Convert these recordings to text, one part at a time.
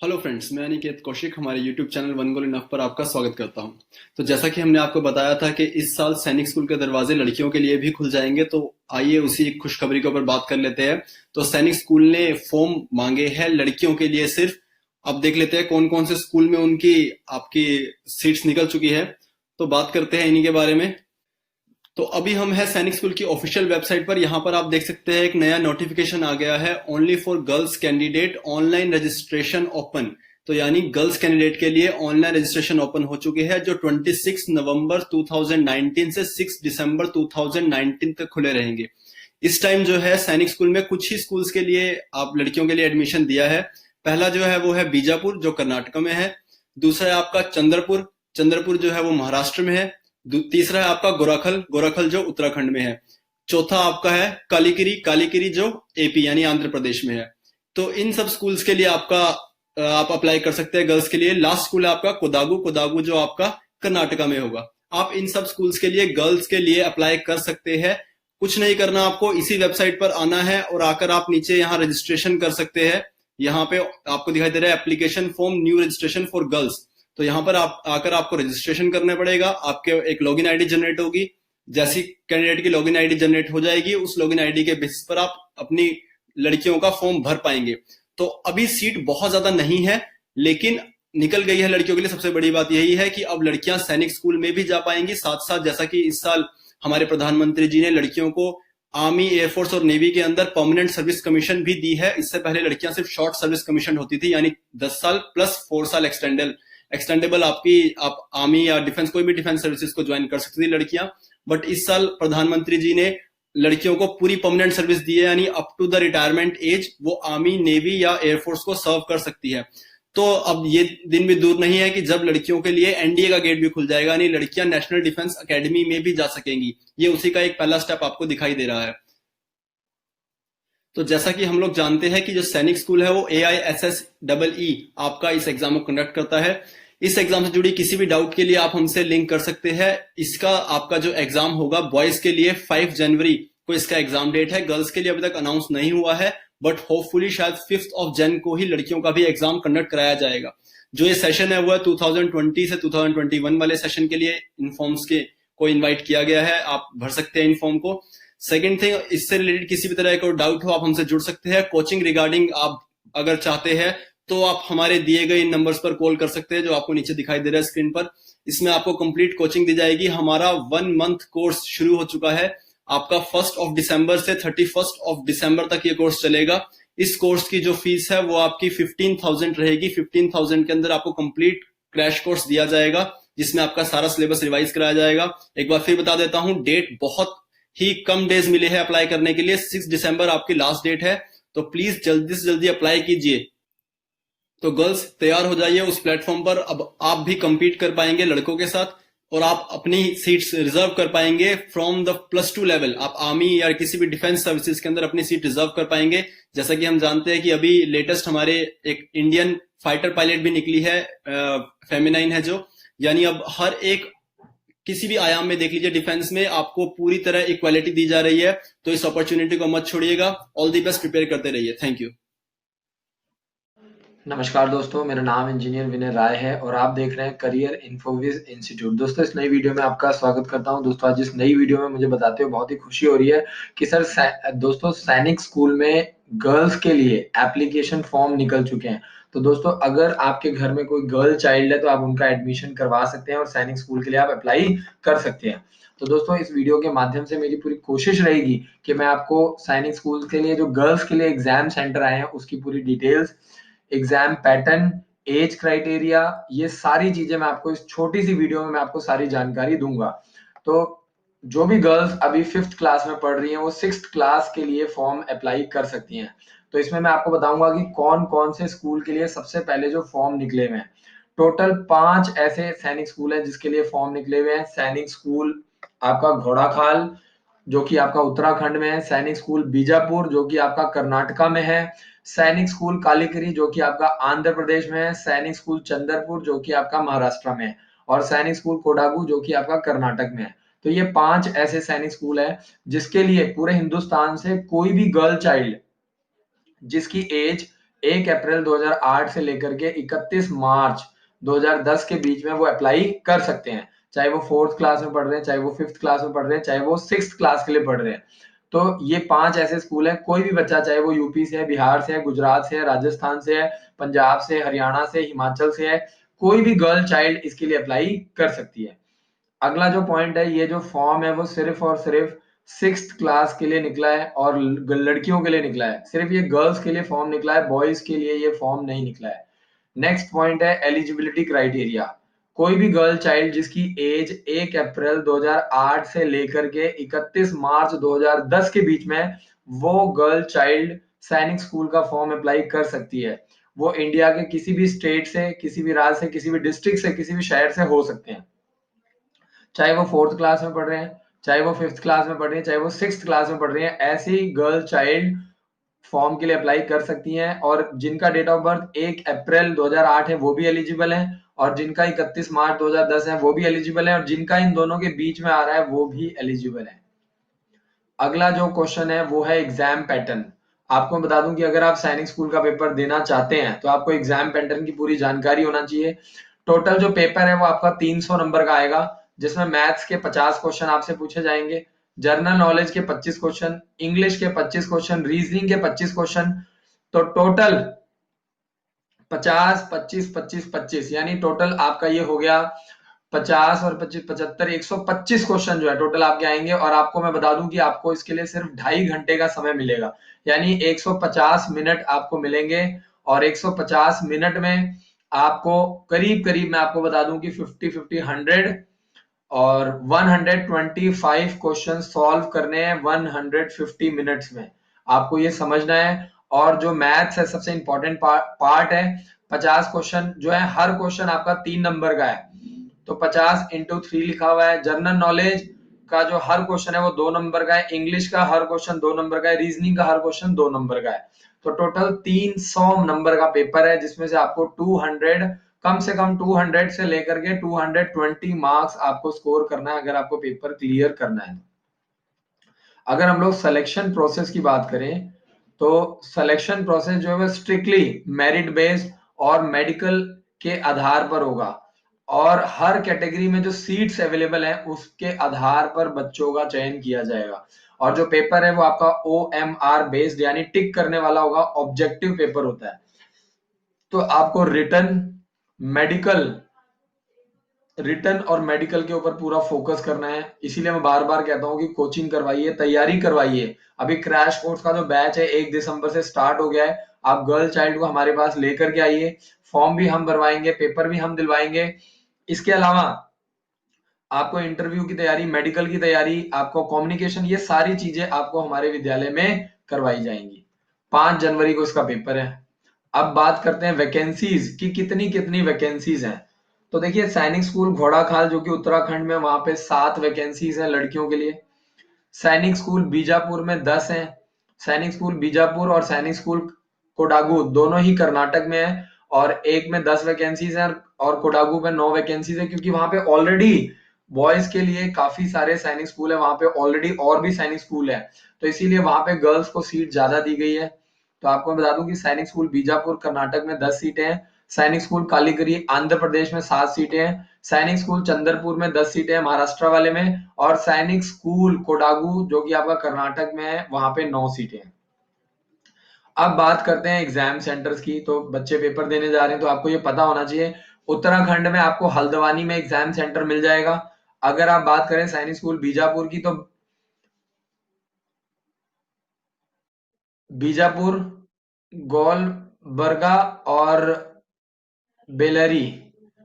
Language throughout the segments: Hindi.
हेलो फ्रेंड्स, मैं अनिकेत कौशिक हमारे YouTube channel one goal enough पर आपका स्वागत करता हूं। तो जैसा कि हमने आपको बताया था कि इस साल सैनिक स्कूल के दरवाजे लड़कियों के लिए भी खुल जाएंगे, तो आइए उसी खुशखबरी के ऊपर बात कर लेते हैं। तो सैनिक स्कूल ने फॉर्म मांगे हैं लड़कियों के लिए सिर्फ। अब देख लेते हैं कौन कौन से स्कूल में उनकी आपकी सीट्स निकल चुकी है। तो बात करते हैं इन्हीं के बारे में। तो अभी हम है सैनिक स्कूल की ऑफिशियल वेबसाइट पर। यहाँ पर आप देख सकते हैं एक नया नोटिफिकेशन आ गया है, only for girls candidate online registration open. तो यानी गर्ल्स कैंडिडेट के लिए ऑनलाइन रजिस्ट्रेशन ओपन हो चुकी है, जो 26 नवंबर 2019 से 6 दिसंबर 2019 तक खुले रहेंगे। इस टाइम जो है सैनिक स्कूल में कुछ ही स्कूल्स के लिए आप लड़कियों के लिए एडमिशन दिया है। पहला जो है वो है बीजापुर, जो कर्नाटक में है। दूसरा है आपका चंद्रपुर, चंद्रपुर जो है वो महाराष्ट्र में है। तीसरा है आपका गोरखल, गोरखल जो उत्तराखंड में है। चौथा आपका है कालीकिरी, कालीकिरी जो एपी यानी आंध्र प्रदेश में है। तो इन सब स्कूल्स के लिए आपका आप अप्लाई कर सकते हैं गर्ल्स के लिए। लास्ट स्कूल है आपका कोदागु, कोदागु जो आपका कर्नाटका में होगा। आप इन सब स्कूल्स के लिए गर्ल्स के लिए अप्लाई कर सकते हैं। कुछ नहीं करना, आपको इसी वेबसाइट पर आना है और आकर आप नीचे यहाँ रजिस्ट्रेशन कर सकते हैं। यहाँ पे आपको दिखाई दे रहा है application form new registration for girls. तो यहाँ पर आप आकर आपको रजिस्ट्रेशन करना पड़ेगा। आपके एक लॉगिन आईडी जनरेट होगी। जैसी कैंडिडेट की लॉगिन आईडी जनरेट हो जाएगी, उस लॉगिन आईडी के बेसिस पर आप अपनी लड़कियों का फॉर्म भर पाएंगे। तो अभी सीट बहुत ज्यादा नहीं है, लेकिन निकल गई है लड़कियों के लिए। सबसे बड़ी बात यही है कि अब लड़कियां सैनिक स्कूल में भी जा पाएंगी। साथ साथ जैसा कि इस साल हमारे प्रधानमंत्री जी ने लड़कियों को आर्मी, एयरफोर्स और नेवी के अंदर परमानेंट सर्विस कमीशन भी दी है। इससे पहले लड़कियां सिर्फ शॉर्ट सर्विस कमीशन होती थी, यानी 10 साल प्लस 4 साल एक्सटेंडेबल आपकी आप आर्मी या डिफेंस, कोई भी डिफेंस सर्विसेज को ज्वाइन कर सकती थी लड़कियां। बट इस साल प्रधानमंत्री जी ने लड़कियों को पूरी परमानेंट सर्विस दी है, यानी up to the retirement age वो आर्मी, नेवी या एयरफोर्स को सर्व कर सकती है। तो अब ये दिन भी दूर नहीं है कि जब लड़कियों के लिए एनडीए का गेट भी खुल जाएगा, यानी लड़कियां नेशनल डिफेंस एकेडमी में भी जा सकेंगी। ये उसी का एक पहला स्टेप आपको दिखाई दे रहा है। तो जैसा कि हम लोग जानते हैं कि जो सैनिक स्कूल है वो AISSEE आपका इस एग्जाम को कंडक्ट करता है। इस एग्जाम से जुड़ी किसी भी डाउट के लिए आप हमसे लिंक कर सकते हैं। इसका आपका जो एग्जाम होगा बॉयज के लिए 5 जनवरी को इसका एग्जाम डेट है। गर्ल्स के लिए अभी तक अनाउंस नहीं हुआ है, बट होपफुली शायद 5 जन को ही लड़कियों का भी एग्जाम कंडक्ट कराया जाएगा। जो ये सेशन है वो है 2020 से 2021 वाले सेशन के लिए इन फॉर्म्स के को इन्वाइट किया गया है। आप भर सकते हैं इन फॉर्म को। सेकेंड थिंग, इससे रिलेटेड किसी भी तरह का डाउट हो आप हमसे जुड़ सकते हैं। कोचिंग रिगार्डिंग आप अगर चाहते हैं तो आप हमारे दिए गए इन नंबर्स पर कॉल कर सकते हैं, जो आपको नीचे दिखाई दे रहा है स्क्रीन पर। इसमें आपको कंप्लीट कोचिंग दी जाएगी। हमारा 1 मंथ कोर्स शुरू हो चुका है। आपका 1 दिसंबर से 31 दिसंबर तक ये कोर्स चलेगा। इस कोर्स की जो फीस है वो आपकी 15,000 रहेगी। 15,000 के अंदर आपको कंप्लीट क्रैश कोर्स दिया जाएगा, जिसमें आपका सारा सिलेबस रिवाइज कराया जाएगा। एक बार फिर बता देता हूं, डेट बहुत ही कम डेज मिले हैं अप्लाई करने के लिए। 6 दिसंबर आपकी लास्ट डेट है, तो प्लीज जल्दी से जल्दी अप्लाई कीजिए। तो गर्ल्स तैयार हो जाइए उस प्लेटफॉर्म पर। अब आप भी compete कर पाएंगे लड़कों के साथ, और आप अपनी सीट्स रिजर्व कर पाएंगे फ्रॉम द +2 लेवल। आप आर्मी या किसी भी डिफेंस सर्विसेज के अंदर अपनी सीट रिजर्व कर पाएंगे। जैसा कि हम जानते हैं कि अभी लेटेस्ट हमारे एक इंडियन फाइटर पायलट भी निकली है, फेमिनाइन है जो, यानी अब हर एक किसी भी आयाम में देख लीजिए डिफेंस में आपको पूरी तरह इक्वालिटी दी जा रही है। तो इस अपॉर्चुनिटी को मत छोड़िएगा। ऑल दी बेस्ट, प्रिपेयर करते रहिए। Thank you. नमस्कार दोस्तों, मेरा नाम इंजीनियर विनय राय है और आप देख रहे हैं करियर इन्फोविज इंस्टीट्यूट। दोस्तों, इस नई वीडियो में आपका स्वागत करता हूं। दोस्तों, आज इस नई वीडियो में मुझे बताते हुए बहुत ही खुशी हो रही है कि दोस्तों सैनिक स्कूल में गर्ल्स के लिए एप्लीकेशन फॉर्म निकल चुके हैं। तो दोस्तों, अगर आपके घर में कोई गर्ल चाइल्ड है तो आप उनका एडमिशन करवा सकते हैं और सैनिक स्कूल के लिए आप अप्लाई कर सकते हैं। तो दोस्तों, इस वीडियो के माध्यम से मेरी पूरी कोशिश रहेगी कि मैं आपको सैनिक स्कूल के लिए जो गर्ल्स के लिए एग्जाम सेंटर आए हैं उसकी पूरी details, exam pattern, age criteria, ये सारी चीजें मैं आपको इस छोटी सी वीडियो में मैं आपको सारी जानकारी दूंगा। तो जो भी गर्ल्स अभी 5th क्लास में पढ़ रही हैं वो 6th क्लास के लिए फॉर्म अप्लाई कर सकती हैं। तो इसमें मैं आपको बताऊंगा कि कौन कौन से स्कूल के लिए सबसे पहले जो फॉर्म निकले हुए हैं। टोटल 5 ऐसे सैनिक स्कूल हैं जिसके लिए फॉर्म निकले हुए हैं। सैनिक स्कूल आपका घोड़ाखाल जो कि आपका उत्तराखंड में है, सैनिक स्कूल बीजापुर जो कि आपका कर्नाटका में है, सैनिक स्कूल कालीकिरी जो कि आपका आंध्र प्रदेश में है, सैनिक स्कूल चंद्रपुर जो कि आपका महाराष्ट्र में है, और सैनिक स्कूल कोडागू जो कि आपका कर्नाटक में है। तो ये 5 ऐसे सैनिक स्कूल है जिसके लिए पूरे हिंदुस्तान से कोई भी गर्ल चाइल्ड जिसकी एज 1 अप्रैल 2008 से लेकर के 31 मार्च 2010 के बीच में वो अप्लाई कर सकते हैं, चाहे वो 4th क्लास में पढ़ रहे हैं, चाहे वो 5th क्लास में पढ़ रहे हैं, चाहे वो 6th क्लास के लिए पढ़ रहे हैं। तो ये 5 ऐसे स्कूल हैं, कोई भी बच्चा चाहे वो यूपी से है, बिहार से है, गुजरात से है, राजस्थान से है, पंजाब से, हरियाणा से, हिमाचल से है, कोई भी गर्ल चाइल्ड इसके लिए अप्लाई कर सकती है। अगला जो पॉइंट है, ये जो फॉर्म है वो सिर्फ और सिर्फ 6th क्लास के लिए निकला है और लड़कियों के लिए निकला है, सिर्फ ये गर्ल्स के लिए फॉर्म निकला है, बॉयज के लिए ये फॉर्म नहीं निकला है। नेक्स्ट पॉइंट है एलिजिबिलिटी क्राइटेरिया। कोई भी गर्ल चाइल्ड जिसकी एज 1 अप्रैल 2008 से लेकर के 31 मार्च 2010 के बीच में, वो गर्ल चाइल्ड सैनिक स्कूल का फॉर्म अप्लाई कर सकती है। वो इंडिया के किसी भी स्टेट से, किसी भी राज्य से, किसी भी डिस्ट्रिक्ट से, किसी भी शहर से हो सकते हैं, चाहे वो 4th क्लास में पढ़ रहे हैं, चाहे वो 5th क्लास में पढ़ रही है, चाहे वो 6th क्लास में पढ़ रही है, ऐसी गर्ल चाइल्ड फॉर्म के लिए अप्लाई कर सकती हैं। और जिनका डेट ऑफ बर्थ 1 अप्रैल 2008 है वो भी एलिजिबल है, और जिनका 31 मार्च 2010 है वो भी एलिजिबल है, और जिनका इन दोनों के बीच में आ रहा है वो भी एलिजिबल है। अगला जो क्वेश्चन है वो है एग्जाम पैटर्न। आपको बता दूं कि अगर आप सैनिक स्कूल का पेपर देना चाहते हैं तो आपको एग्जाम पैटर्न की पूरी जानकारी होना चाहिए। टोटल जो पेपर है वो आपका 300 नंबर का आएगा, जिसमें मैथ्स के 50 क्वेश्चन आपसे पूछे जाएंगे, जनरल नॉलेज के 25 क्वेश्चन, इंग्लिश के 25 क्वेश्चन, रीजनिंग के 25 क्वेश्चन। तो टोटल 50 25 25 25 यानी टोटल आपका ये हो गया 50 और 25 75 125 क्वेश्चन जो है टोटल आपके आएंगे। और आपको मैं बता दूं कि आपको इसके लिए सिर्फ 2.5 घंटे का समय मिलेगा, यानी 150 मिनट आपको मिलेंगे। और 150 मिनट में आपको करीब करीब मैं आपको बता दूं कि 50 50 100 और 125 क्वेश्चन सॉल्व करने हैं 150 मिनट्स में, आपको ये समझना है। और जो मैथ्स है सबसे इंपॉर्टेंट पार्ट है, 50 क्वेश्चन जो है हर क्वेश्चन आपका 3 नंबर का है, तो 50 इंटू 3 लिखा हुआ है। जनरल नॉलेज का जो हर क्वेश्चन है वो 2 नंबर का है, इंग्लिश का हर क्वेश्चन 2 नंबर का है, रीजनिंग का हर क्वेश्चन 2 नंबर का है। तो टोटल 300 नंबर का पेपर है, जिसमें से आपको 200 कम से कम 200 से लेकर के 220 मार्क्स आपको स्कोर करना है अगर आपको पेपर क्लियर करना है। अगर हम लोग सिलेक्शन प्रोसेस की बात करें तो सिलेक्शन प्रोसेस जो है वो स्ट्रिक्टली मेरिट बेस्ड और मेडिकल के आधार पर होगा, और हर कैटेगरी में जो सीट्स अवेलेबल है उसके आधार पर बच्चों का चयन किया जाएगा। और जो पेपर है वो आपका OMR बेस्ड यानी टिक करने वाला होगा, ऑब्जेक्टिव पेपर होता है। तो आपको रिटर्न और मेडिकल के ऊपर पूरा फोकस करना है। इसीलिए मैं बार बार कहता हूँ कि कोचिंग करवाइए, तैयारी करवाइए। अभी क्रैश कोर्स का जो बैच है 1 दिसंबर से स्टार्ट हो गया है, आप गर्ल चाइल्ड को हमारे पास लेकर के आइए, फॉर्म भी हम भरवाएंगे, पेपर भी हम दिलवाएंगे। इसके अलावा आपको इंटरव्यू की तैयारी, मेडिकल की तैयारी, आपको कम्युनिकेशन, ये सारी चीजें आपको हमारे विद्यालय में करवाई जाएंगी। 5 जनवरी को इसका पेपर है। अब बात करते हैं वैकेंसीज की, कितनी कितनी वैकेंसीज हैं। तो देखिए सैनिक स्कूल घोड़ाखाल जो कि उत्तराखंड में, वहां पे 7 वैकेंसीज हैं लड़कियों के लिए। सैनिक स्कूल बीजापुर में 10 हैं। सैनिक स्कूल बीजापुर और सैनिक स्कूल कोडागू दोनों ही कर्नाटक में है, और एक में 10 वैकेंसीज हैं और कोडागू में 9 वैकेंसीज है, क्योंकि वहां पे ऑलरेडी बॉयज के लिए काफी सारे सैनिक स्कूल है, वहां पे ऑलरेडी और भी सैनिक स्कूल है, तो इसीलिए वहां पे गर्ल्स को सीट ज्यादा दी गई है। तो आपको बता दूं कि सैनिक स्कूल बीजापुर कर्नाटक में 10 सीटें हैं, सैनिक स्कूल कालीकरी आंध्र प्रदेश में 7 सीटें हैं, सैनिक स्कूल चंद्रपुर में 10 सीटें हैं महाराष्ट्र वाले में, और सैनिक स्कूल कोडागू जो कि आपका कर्नाटक में है वहां पे 9 सीटें हैं। अब बात करते हैं एग्जाम सेंटर्स की। तो बच्चे पेपर देने जा रहे हैं तो आपको ये पता होना चाहिए, उत्तराखंड में आपको हल्द्वानी में एग्जाम सेंटर मिल जाएगा। अगर आप बात करें सैनिक स्कूल बीजापुर की, तो बीजापुर, गोलबर्गा और बेलरी,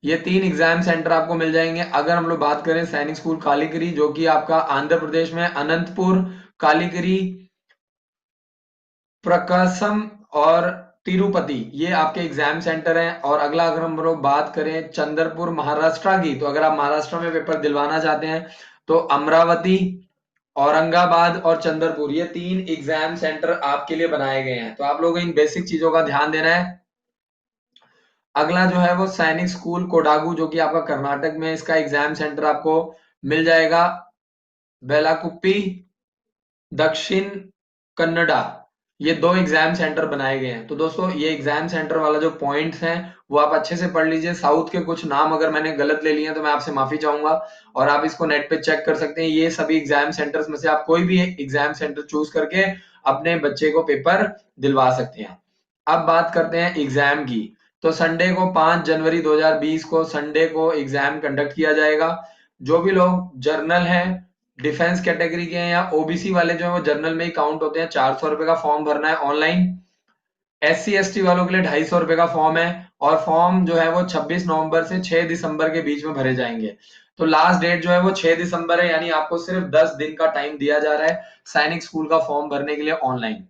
ये 3 एग्जाम सेंटर आपको मिल जाएंगे। अगर हम लोग बात करें सैनिक स्कूल कालीकरी जो कि आपका आंध्र प्रदेश में, अनंतपुर, कालीकरी, प्रकाशम और तिरुपति, ये आपके एग्जाम सेंटर हैं। और अगला अगर हम लोग बात करें चंद्रपुर महाराष्ट्र की, तो अगर आप महाराष्ट्र में पेपर दिलवाना चाहते हैं तो अमरावती, औरंगाबाद और चंद्रपुर, ये 3 एग्जाम सेंटर आपके लिए बनाए गए हैं। तो आप लोगों को इन बेसिक चीजों का ध्यान देना है। अगला जो है वो सैनिक स्कूल कोडागू जो कि आपका कर्नाटक में, इसका एग्जाम सेंटर आपको मिल जाएगा बेलाकुप्पी, दक्षिण कन्नडा। ये 2 एग्जाम सेंटर बनाए गए हैं। तो दोस्तों ये एग्जाम सेंटर वाला जो पॉइंट्स हैं वो आप अच्छे से पढ़ लीजिए। साउथ के कुछ नाम अगर मैंने गलत ले लिए हैं तो मैं आपसे माफी चाहूंगा, और आप इसको नेट पे चेक कर सकते हैं। ये सभी एग्जाम सेंटर्स में से आप कोई भी एक एग्जाम सेंटर चूज करके अपने बच्चे को पेपर दिलवा सकते हैं। अब बात करते हैं एग्जाम की। तो संडे को 5 जनवरी 2020 को संडे को एग्जाम कंडक्ट किया जाएगा। जो भी लोग जर्नल हैं, डिफेंस कैटेगरी के हैं या ओबीसी वाले जो है वो जर्नल में ही काउंट होते हैं, 400 रुपए का फॉर्म भरना है ऑनलाइन। SC ST वालों के लिए 250 रुपए का फॉर्म है, और फॉर्म जो है वो 26 नवंबर से 6 दिसंबर के बीच में भरे जाएंगे। तो लास्ट डेट जो है वो 6 दिसंबर है, यानी आपको सिर्फ 10 दिन का टाइम दिया जा रहा है सैनिक स्कूल का फॉर्म भरने के लिए ऑनलाइन।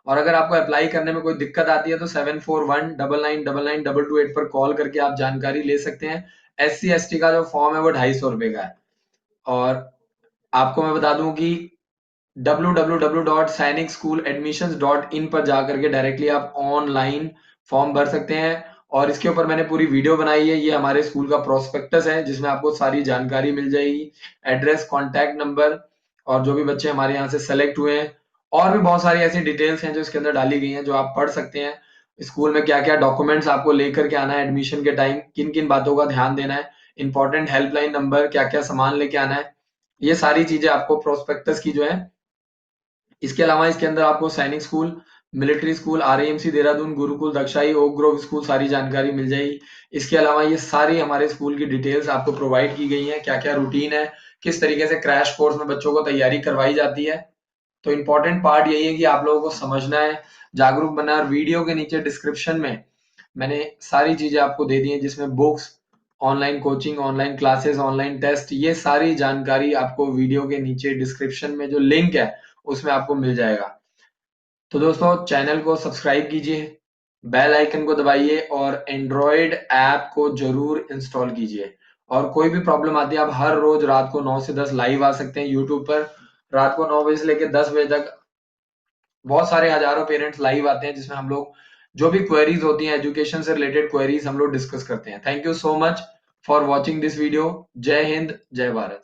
और अगर आपको अप्लाई करने में कोई दिक्कत आती है तो 7419999228 पर कॉल करके आप जानकारी ले सकते हैं। SC ST का जो फॉर्म है वो 250 रुपए का है। और आपको मैं बता दूं कि www.sainiksschooladmissions.in पर जाकर के डायरेक्टली आप ऑनलाइन फॉर्म भर सकते हैं। और इसके ऊपर मैंने पूरी वीडियो बनाई है। ये हमारे स्कूल का प्रोस्पेक्टस है जिसमें आपको सारी जानकारी मिल जाएगी, एड्रेस, कॉन्टैक्ट नंबर, और जो भी बच्चे हमारे यहाँ से सेलेक्ट हुए हैं। और भी बहुत सारी ऐसी डिटेल्स हैं जो इसके अंदर डाली गई हैं जो आप पढ़ सकते हैं। स्कूल में क्या क्या डॉक्यूमेंट्स आपको लेकर के आना है एडमिशन के टाइम, किन किन बातों का ध्यान देना है, इंपॉर्टेंट हेल्पलाइन नंबर, क्या क्या सामान लेके आना है, ये सारी चीजें आपको प्रोस्पेक्टस की जो है। इसके अलावा इसके अंदर आपको Sainik school, military school, RAMC Dehradun, Gurukul दक्षाई, ओक ग्रोव स्कूल सारी जानकारी मिल जाएगी। इसके अलावा ये सारी हमारे स्कूल की डिटेल्स आपको प्रोवाइड की गई है, क्या क्या रूटीन है, किस तरीके से क्रैश कोर्स में बच्चों को तैयारी करवाई जाती है। तो इंपॉर्टेंट पार्ट यही है कि आप लोगों को समझना है, जागरूक बनना है। और वीडियो के नीचे डिस्क्रिप्शन में मैंने सारी चीजें आपको दे दी हैं, जिसमें books, online coaching, online classes, online test, ये सारी जानकारी आपको वीडियो के नीचे डिस्क्रिप्शन में जो लिंक है उसमें आपको मिल जाएगा। तो दोस्तों चैनल को सब्सक्राइब कीजिए, बेल आइकन को दबाइए, और एंड्रॉयड ऐप को जरूर इंस्टॉल कीजिए। और कोई भी प्रॉब्लम आती है आप हर रोज रात को 9 से 10 लाइव आ सकते हैं यूट्यूब पर। रात को 9 बजे से लेकर 10 बजे तक बहुत सारे हजारों पेरेंट्स लाइव आते हैं, जिसमें हम लोग जो भी क्वेरीज होती हैं एजुकेशन से रिलेटेड क्वेरीज हम लोग डिस्कस करते हैं। Thank you so much for watching this video. जय हिंद, जय भारत।